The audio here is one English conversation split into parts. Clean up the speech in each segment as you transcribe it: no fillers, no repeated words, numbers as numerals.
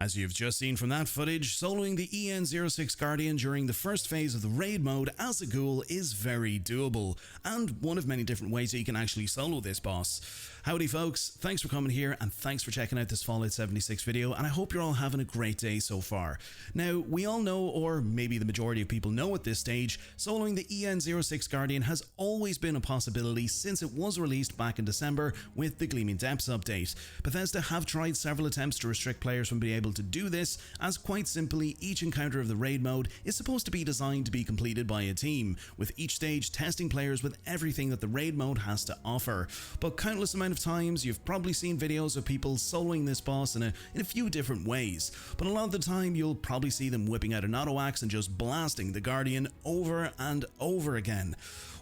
As you've just seen from that footage, soloing the EN06 Guardian during the first phase of the raid mode as a ghoul is very doable, and one of many different ways that you can actually solo this boss. Howdy folks, thanks for coming here and thanks for checking out this Fallout 76 video, and I hope you're all having a great day so far. Now, we all know, or maybe the majority of people know at this stage, soloing the EN06 Guardian has always been a possibility since it was released back in December with the Gleaming Depths update. Bethesda have tried several attempts to restrict players from being able to do this, as quite simply each encounter of the raid mode is supposed to be designed to be completed by a team, with each stage testing players with everything that the raid mode has to offer. But countless amount of times you've probably seen videos of people soloing this boss in a few different ways, but a lot of the time you'll probably see them whipping out an auto axe and just blasting the Guardian over and over again.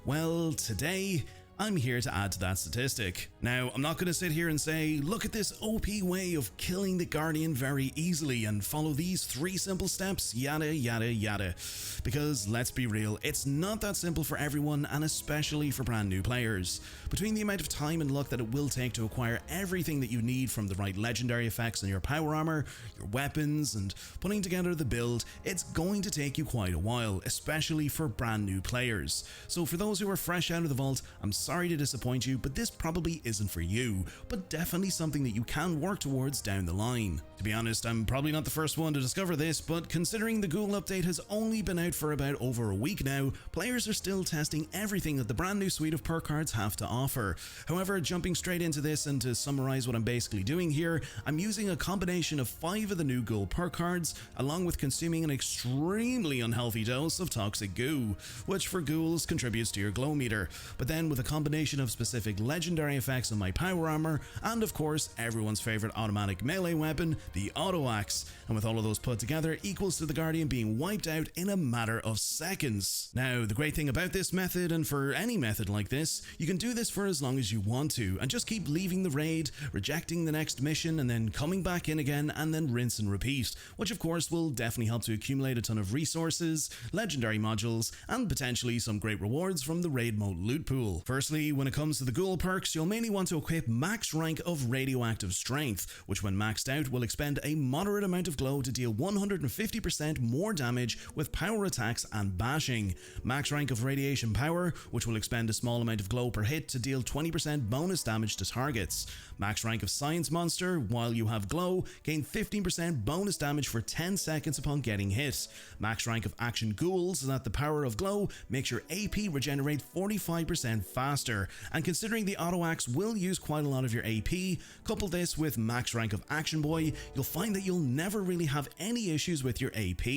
Well, today I'm here to add to that statistic. Now, I'm not going to sit here and say, look at this OP way of killing the Guardian very easily and follow these 3 simple steps, yada yada yada. Because let's be real, it's not that simple for everyone, and especially for brand new players. Between the amount of time and luck that it will take to acquire everything that you need from the right legendary effects on your power armor, your weapons, and putting together the build, it's going to take you quite a while, especially for brand new players. So for those who are fresh out of the vault, I'm sorry to disappoint you, but this probably isn't for you, but definitely something that you can work towards down the line. To be honest, I'm probably not the first one to discover this, but considering the Ghoul update has only been out for about over a week now, players are still testing everything that the brand new suite of perk cards have to offer. However, jumping straight into this and to summarize what I'm basically doing here, I'm using a combination of 5 of the new Ghoul perk cards, along with consuming an extremely unhealthy dose of toxic goo, which for ghouls contributes to your glow meter, but then with a combination of specific legendary effects on my power armor, and of course everyone's favorite automatic melee weapon, the auto axe, and with all of those put together equals to the Guardian being wiped out in a matter of seconds. Now, the great thing about this method, and for any method like this, you can do this for as long as you want to, and just keep leaving the raid, rejecting the next mission, and then coming back in again, and then rinse and repeat, which of course will definitely help to accumulate a ton of resources, legendary modules, and potentially some great rewards from the raid mode loot pool. Firstly, when it comes to the Ghoul perks, you'll mainly want to equip max rank of radioactive strength, which when maxed out will expend a moderate amount of glow to deal 150% more damage with power attacks and bashing. Max rank of radiation power, which will expend a small amount of glow per hit to deal 20% bonus damage to targets. Max rank of science monster, while you have glow, gain 15% bonus damage for 10 seconds upon getting hit. Max rank of action ghouls, so that the power of glow makes your AP regenerate 45% faster. And considering the auto axe will use quite a lot of your AP, couple this with max rank of Action Boy, you'll find that you'll never really have any issues with your AP.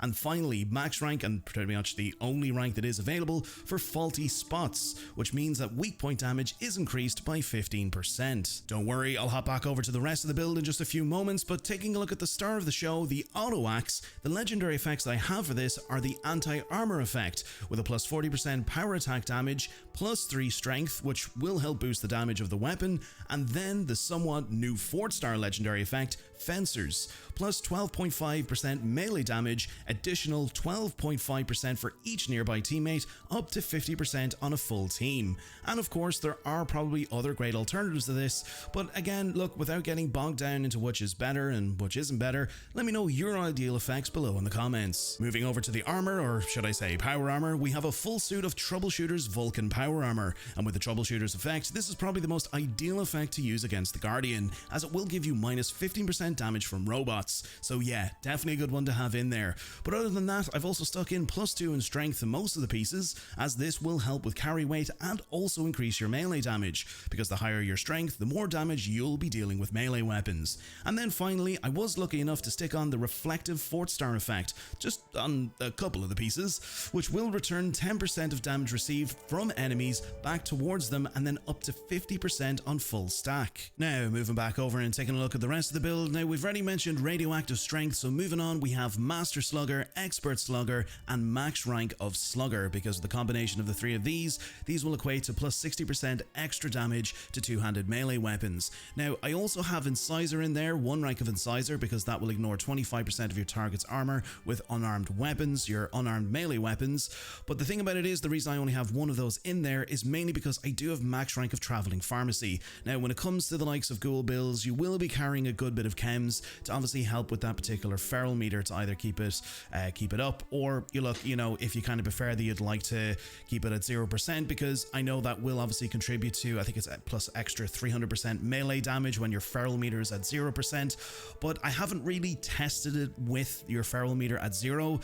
And finally, max rank, and pretty much the only rank that is available, for Faulty Spots, which means that weak point damage is increased by 15%. Don't worry, I'll hop back over to the rest of the build in just a few moments, but taking a look at the star of the show, the auto axe, the legendary effects that I have for this are the anti-armor effect, with a plus 40% power attack damage, plus 3 strength, which will help boost the damage of the weapon, and then the somewhat new 4-star legendary effect, Fencers, plus 12.5% melee damage, additional 12.5% for each nearby teammate, up to 50% on a full team. And of course there are probably other great alternatives to this, but again, look, without getting bogged down into which is better and which isn't better, let me know your ideal effects below in the comments. Moving over to the armor, or should I say power armor, we have a full suit of Troubleshooter's Vulcan power armor, and with the Troubleshooter's effect, this is probably the most ideal effect to use against the Guardian, as it will give you minus 15% damage from robots, so yeah, definitely a good one to have in there. But other than that, I've also stuck in plus 2 in strength in most of the pieces, as this will help with carry weight and also increase your melee damage, because the higher your strength, the more damage you'll be dealing with melee weapons. And then finally, I was lucky enough to stick on the reflective 4-star effect, just on a couple of the pieces, which will return 10% of damage received from enemies back towards them, and then up to 50% on full stack. Now, moving back over and taking a look at the rest of the build, now we've already mentioned radioactive strength, so moving on, we have Master Slugger, Expert Slugger, and max rank of Slugger. Because of the combination of the 3 of these will equate to plus 60% extra damage to 2-handed melee weapons. Now, I also have Incisor in there, 1 rank of Incisor, because that will ignore 25% of your target's armor with unarmed weapons, your unarmed melee weapons. But the thing about it is, the reason I only have 1 of those in there is is mainly because I do have max rank of Traveling Pharmacy. Now, when it comes to the likes of Ghoul builds, you will be carrying a good bit of chems to obviously help with that particular feral meter to either keep it up, or if you kind of prefer that you'd like to keep it at 0%, because I know that will obviously contribute to, I think it's at plus extra 300% melee damage when your feral meter is at 0%, but I haven't really tested it with your feral meter at 0,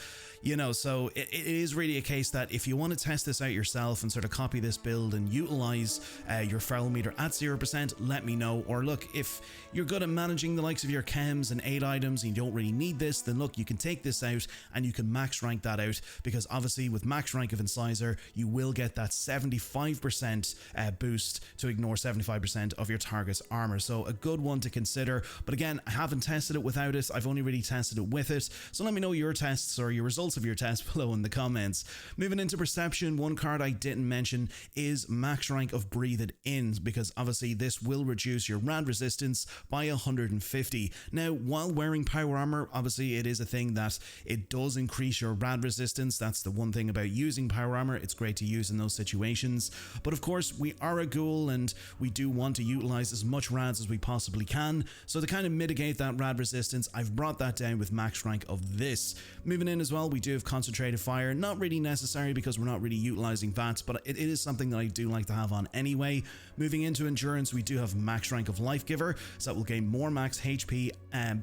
so it is really a case that if you want to test this out yourself and sort of copy this build and utilize your feral meter at 0%, let me know. Or look, if you're good at managing the likes of your chems and aid items and you don't really need this, then look, you can take this out and you can max rank that out, because obviously with max rank of Incisor, you will get that 75% boost to ignore 75% of your target's armor. So a good one to consider. But again, I haven't tested it without it. I've only really tested it with it. So let me know your tests or your results of your tests below in the comments. Moving into Perception, one card I didn't mention is max rank of Breathed In, because obviously this will reduce your rad resistance by 150. Now, while wearing power armor, obviously it is a thing that it does increase your rad resistance. That's the one thing about using power armor. It's great to use in those situations. But of course, we are a ghoul and we do want to utilize as much rads as we possibly can. So to kind of mitigate that rad resistance, I've brought that down with max rank of this. Moving in as well, we do have Concentrated Fire. Not really necessary because we're not really utilizing VATS, but it is something that I do like to have on anyway. Moving into Endurance, we do have max rank of Life Giver, so that will gain more max HP,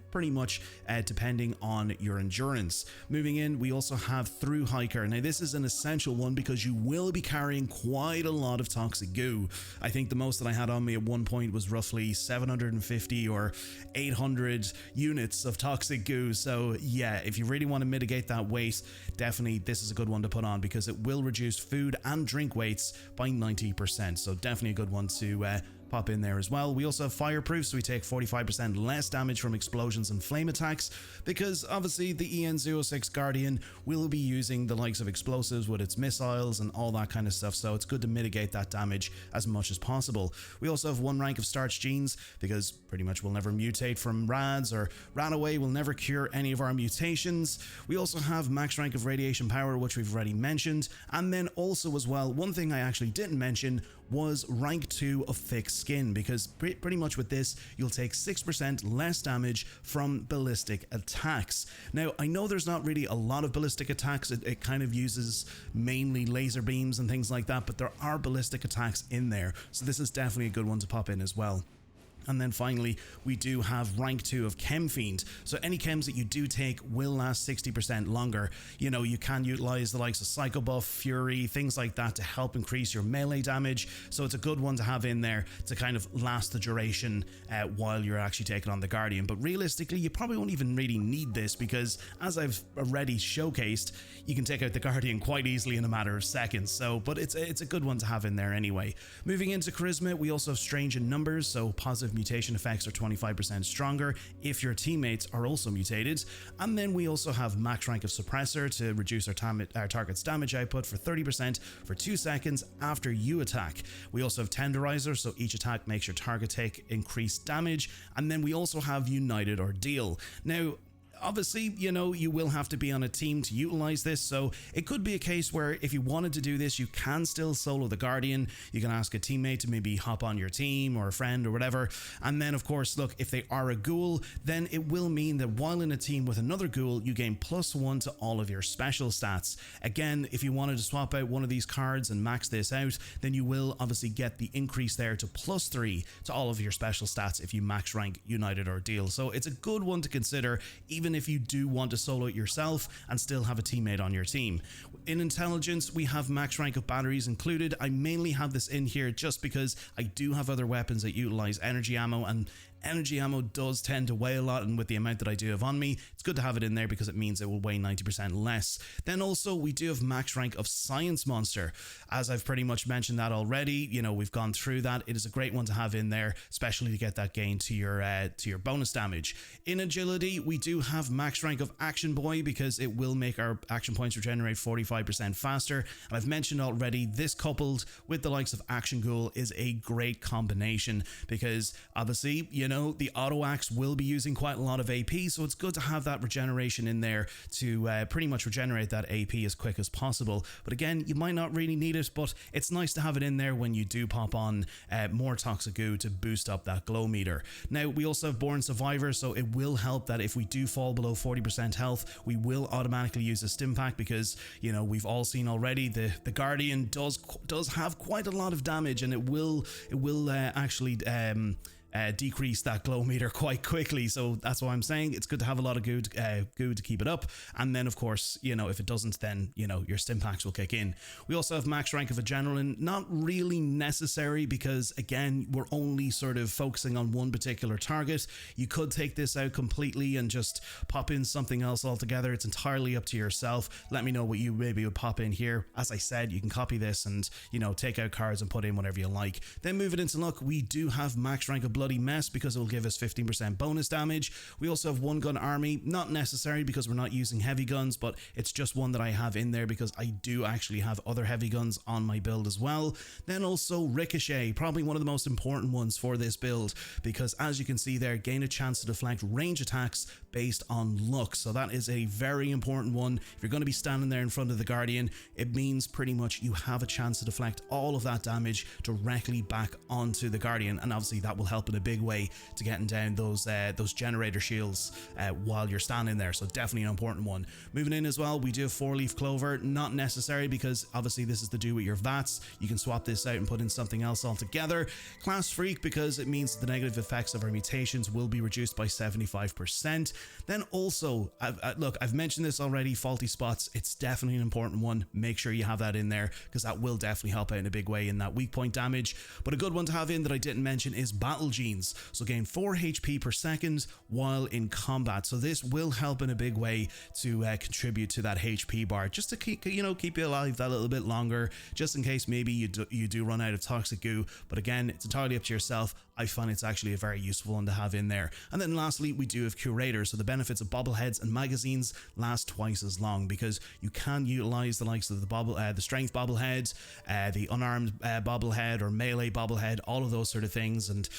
pretty much depending on your endurance. Moving in, we also have Through Hiker. Now this is an essential one because you will be carrying quite a lot of toxic goo. I think the most that I had on me at one point was roughly 750 or 800 units of toxic goo. So yeah, if you really want to mitigate that weight, definitely this is a good one to put on, because it will reduce food and drink weights by 90%. So definitely a good one to pop in there as well. We also have Fireproof, so we take 45% less damage from explosions and flame attacks, because obviously the EN06 Guardian will be using the likes of explosives with its missiles and all that kind of stuff, so it's good to mitigate that damage as much as possible. We also have one rank of Starch Genes, because pretty much we'll never mutate from rads, or Radaway will never cure any of our mutations. We also have max rank of Radiation Power, which we've already mentioned, and then also as well, one thing I actually didn't mention was rank 2 of Thick Skin, because pretty much with this you'll take 6% less damage from ballistic attacks. Now I know there's not really a lot of ballistic attacks, it kind of uses mainly laser beams and things like that, but there are ballistic attacks in there, so this is definitely a good one to pop in as well. And then finally, we do have rank 2 of Chem Fiend. So any chems that you do take will last 60% longer. You can utilize the likes of Psycho Buff, Fury, things like that to help increase your melee damage. So it's a good one to have in there to kind of last the duration while you're actually taking on the Guardian. But realistically, you probably won't even really need this, because as I've already showcased, you can take out the Guardian quite easily in a matter of seconds. So, but it's a good one to have in there anyway. Moving into Charisma, we also have Strange in Numbers, so positive mutation effects are 25% stronger if your teammates are also mutated. And then we also have max rank of Suppressor to reduce our target's damage output for 30% for 2 seconds after you attack. We also have Tenderizer, so each attack makes your target take increased damage. And then we also have United Ordeal. Now, obviously, you will have to be on a team to utilize this, so it could be a case where if you wanted to do this, you can still solo the Guardian. You can ask a teammate to maybe hop on your team, or a friend or whatever. And then of course, look, if they are a ghoul, then it will mean that while in a team with another ghoul, you gain +1 to all of your special stats. Again, if you wanted to swap out one of these cards and max this out, then you will obviously get the increase there to +3 to all of your special stats if you max rank United Ordeal. So it's a good one to consider, even if you do want to solo it yourself and still have a teammate on your team. In Intelligence, we have max rank of Batteries included. I mainly have this in here just because I do have other weapons that utilize energy ammo, and energy ammo does tend to weigh a lot, and with the amount that I do have on me, it's good to have it in there because it means it will weigh 90% less. Then also we do have max rank of Science Monster. As I've pretty much mentioned that already, we've gone through that. It is a great one to have in there, especially to get that gain to your bonus damage. In Agility, we do have max rank of Action Boy, because it will make our action points regenerate 45% faster. And I've mentioned already, this coupled with the likes of Action Ghoul is a great combination, because obviously, know, the auto axe will be using quite a lot of AP, so it's good to have that regeneration in there to pretty much regenerate that AP as quick as possible. But again, you might not really need it, but it's nice to have it in there when you do pop on more toxic goo to boost up that glow meter. Now, we also have Born Survivor, so it will help that if we do fall below 40% health, we will automatically use a stim pack because, you know, we've all seen already the Guardian does have quite a lot of damage, and it will actually decrease that glow meter quite quickly. So that's why I'm saying it's good to have a lot of goo to keep it up. And then of course, you know, if it doesn't, then, you know, your stim packs will kick in. We also have max rank of adrenaline, not really necessary because again, we're only sort of focusing on one particular target. You could take this out completely and just pop in something else altogether. It's entirely up to yourself. Let me know what you maybe would pop in here. As I said, you can copy this and, you know, take out cards and put in whatever you like. Then moving into luck, we do have max rank of Bloody Mess because it will give us 15% bonus damage. We also have one gun army, not necessary because we're not using heavy guns, but it's just one that I have in there because I do actually have other heavy guns on my build as well. Then also Ricochet, probably one of the most important ones for this build because as you can see there, gain a chance to deflect range attacks based on luck. So that is a very important one. If you're going to be standing there in front of the Guardian, it means pretty much you have a chance to deflect all of that damage directly back onto the Guardian, and obviously that will help in a big way to getting down those generator shields while you're standing there. So definitely an important one. Moving in as well, we do have 4-leaf clover, not necessary because obviously this is to do with your VATs. You can swap this out and put in something else altogether. Class freak because it means the negative effects of our mutations will be reduced by 75%. Then also, look, I've mentioned this already, faulty spots. It's definitely an important one. Make sure you have that in there because that will definitely help out in a big way in that weak point damage. But a good one to have in that I didn't mention is battle genes. So gain 4 HP per second while in combat. So this will help in a big way to contribute to that HP bar, just to keep you alive that little bit longer, just in case maybe you do run out of toxic goo. But again, it's entirely up to yourself. I find it's actually a very useful one to have in there. And then lastly, we do have curators. So the benefits of bobbleheads and magazines last twice as long because you can utilize the likes of the strength bobblehead, the unarmed bobblehead or melee bobblehead, all of those sort of things, and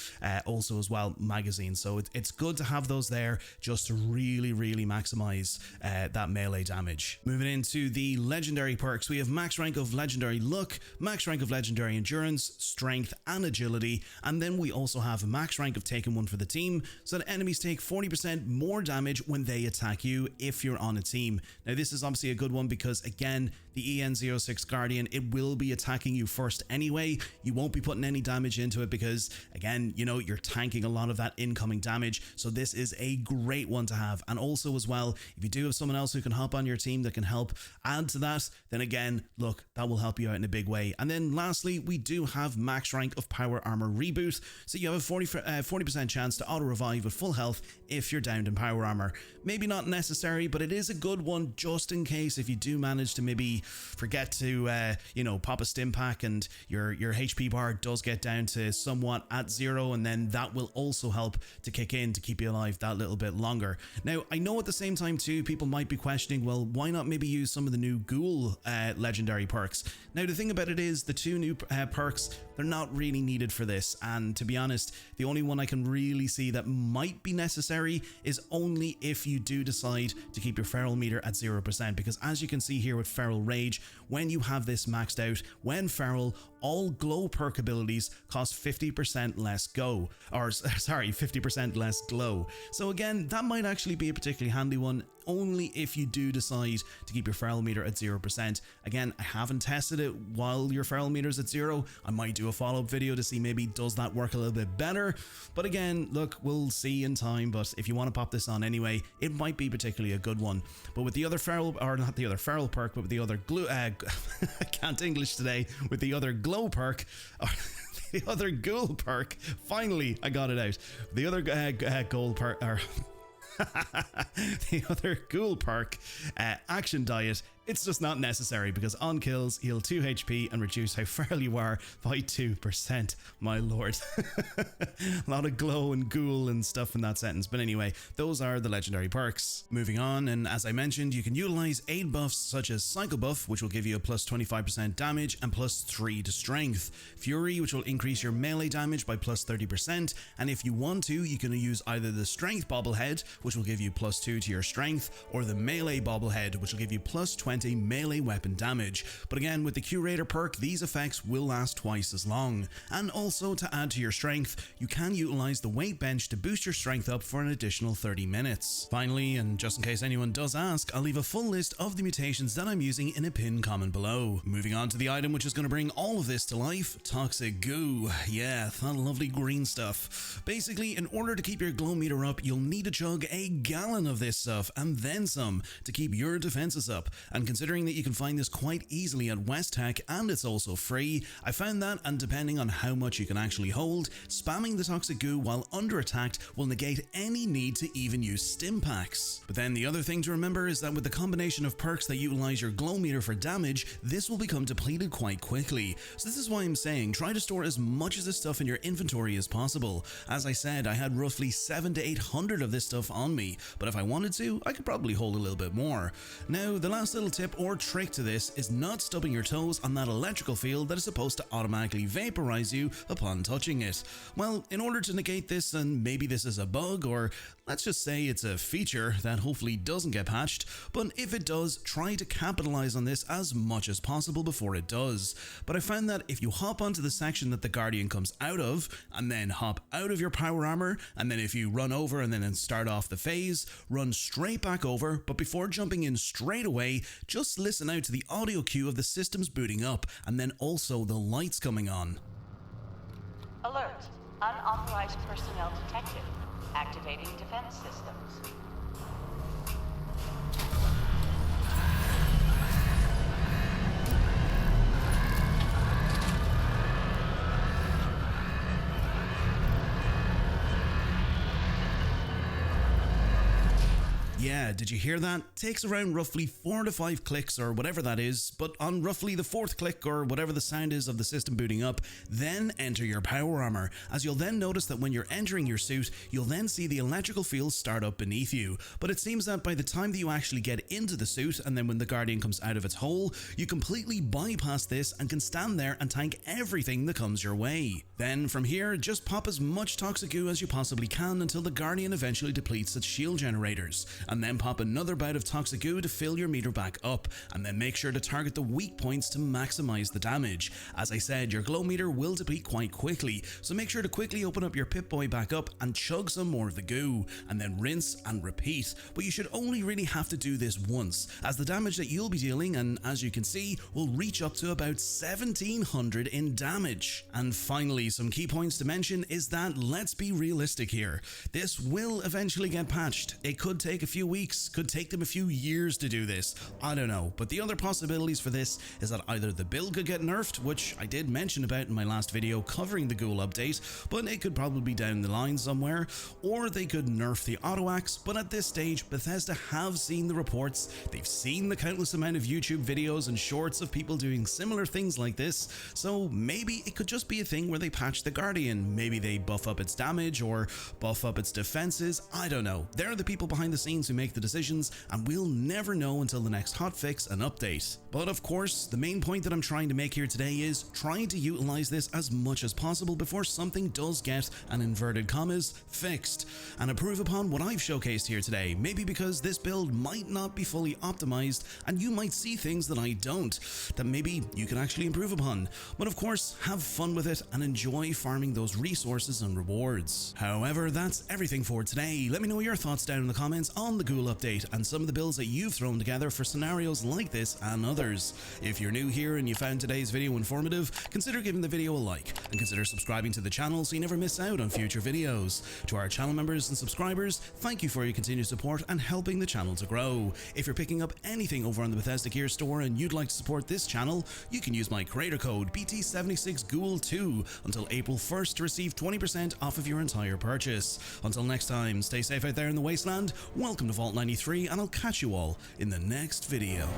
also as well magazines. So it's good to have those there just to really maximize that melee damage. Moving into the legendary perks, we have max rank of legendary luck, max rank of legendary endurance, strength and agility, and then we also have a max rank of taking one for the team so that enemies take 40% more damage when they attack you if you're on a team. Now this is obviously a good one because again, the EN06 Guardian, it will be attacking you first anyway. You won't be putting any damage into it because again, you know, you're tanking a lot of that incoming damage. So this is a great one to have. And also as well, if you do have someone else who can hop on your team that can help add to that, then again, look, that will help you out in a big way. And then lastly, we do have max rank of power armor reboot. So you have a 40% chance to auto revive with full health if you're downed in power armor. Maybe not necessary, but it is a good one just in case if you do manage to maybe forget to you know, pop a stim pack and your HP bar does get down to somewhat at 0, and then that will also help to kick in to keep you alive that little bit longer. Now I know at the same time too, people might be questioning, well, why not maybe use some of the new Ghoul legendary perks? Now the thing about it is the 2 new perks, they're not really needed for this, and to be honest, the only one I can really see that might be necessary is only if you do decide to keep your feral meter at 0%, because as you can see here with Feral Rage, when you have this maxed out, when feral, all glow perk abilities cost 50% less go, or sorry, 50% less glow. So again, that might actually be a particularly handy one, only if you do decide to keep your feral meter at 0%. Again, I haven't tested it while your feral meter is at 0. I might do a follow-up video to see maybe does that work a little bit better. But again, look, we'll see in time. But if you want to pop this on anyway, it might be particularly a good one. But with the other feral, or not the other feral perk, but with the other glue, I can't English today, with the other glow perk, or the other ghoul perk, finally I got it out. The other ghoul perk, or the other ghoul perk, action diet, It's just not necessary because on kills, heal 2 HP and reduce how feral you are by 2%. My lord. A lot of glow and ghoul and stuff in that sentence. But anyway, those are the legendary perks. Moving on, and as I mentioned, you can utilize aid buffs such as Cycle Buff, which will give you a plus 25% damage and plus 3 to strength. Fury, which will increase your melee damage by plus 30%. And if you want to, you can use either the Strength Bobblehead, which will give you plus 2 to your strength, or the Melee Bobblehead, which will give you plus 20 melee weapon damage. But again, with the Curator perk, these effects will last twice as long. And also, to add to your strength, you can utilize the weight bench to boost your strength up for an additional 30 minutes. Finally, and just in case anyone does ask, I'll leave a full list of the mutations that I'm using in a pinned comment below. Moving on to the item which is going to bring all of this to life, Toxic Goo. Yeah, that lovely green stuff. Basically, in order to keep your glow meter up, you'll need to chug a gallon of this stuff and then some to keep your defenses up. And considering that you can find this quite easily at West Tech and it's also free, I found that, and depending on how much you can actually hold, spamming the Toxic Goo while under attack will negate any need to even use stim packs. But then the other thing to remember is that with the combination of perks that utilize your glow meter for damage, this will become depleted quite quickly. So this is why I'm saying try to store as much of this stuff in your inventory as possible. As I said, I had roughly 700 to 800 of this stuff on me, but if I wanted to, I could probably hold a little bit more. Now, the last little tip or trick to this is not stubbing your toes on that electrical field that is supposed to automatically vaporize you upon touching it. Well, in order to negate this, and maybe this is a bug, or let's just say it's a feature that hopefully doesn't get patched, but if it does, try to capitalize on this as much as possible before it does. But I found that if you hop onto the section that the Guardian comes out of, and then hop out of your power armor, and then if you run over and then start off the phase, run straight back over, but before jumping in straight away, just listen out to the audio cue of the systems booting up, and then also the lights coming on. Alert. Unauthorized personnel detected. Activating defense systems. Yeah, did you hear that? Takes around roughly 4 to 5 clicks or whatever that is, but on roughly the 4th click or whatever the sound is of the system booting up, then enter your power armor, as you'll then notice that when you're entering your suit, you'll then see the electrical field start up beneath you. But it seems that by the time that you actually get into the suit, and then when the Guardian comes out of its hole, you completely bypass this and can stand there and tank everything that comes your way. Then from here, just pop as much Toxic Goo as you possibly can until the Guardian eventually depletes its shield generators, and then pop another bout of Toxic Goo to fill your meter back up, and then make sure to target the weak points to maximize the damage. As I said, your glow meter will deplete quite quickly, so make sure to quickly open up your Pip-Boy back up and chug some more of the goo, and then rinse and repeat. But you should only really have to do this once, as the damage that you'll be dealing, and as you can see, will reach up to about 1700 in damage. And finally, some key points to mention is that let's be realistic here. This will eventually get patched. It could take a few weeks, could take them a few years to do this, I don't know, but the other possibilities for this is that either the build could get nerfed, which I did mention about in my last video covering the Ghoul update, but it could probably be down the line somewhere, or they could nerf the auto axe, but at this stage Bethesda have seen the reports, they've seen the countless amount of YouTube videos and shorts of people doing similar things like this, so maybe it could just be a thing where they patch the Guardian, maybe they buff up its damage or buff up its defenses, I don't know. They're the people behind the scenes who make the decisions, and we'll never know until the next hotfix and update. But of course, the main point that I'm trying to make here today is trying to utilize this as much as possible before something does get, an inverted commas, fixed, and improve upon what I've showcased here today, maybe because this build might not be fully optimized and you might see things that I don't, that maybe you can actually improve upon. But of course, have fun with it and enjoy farming those resources and rewards. However, that's everything for today. Let me know your thoughts down in the comments on the Ghoul update and some of the builds that you've thrown together for scenarios like this and others. If you're new here and you found today's video informative, consider giving the video a like and consider subscribing to the channel so you never miss out on future videos. To our channel members and subscribers, thank you for your continued support and helping the channel to grow. If you're picking up anything over on the Bethesda Gear store and you'd like to support this channel, you can use my creator code BT76Ghoul2 until April 1st to receive 20% off of your entire purchase. Until next time, stay safe out there in the wasteland, welcome to Vault 93, and I'll catch you all in the next video.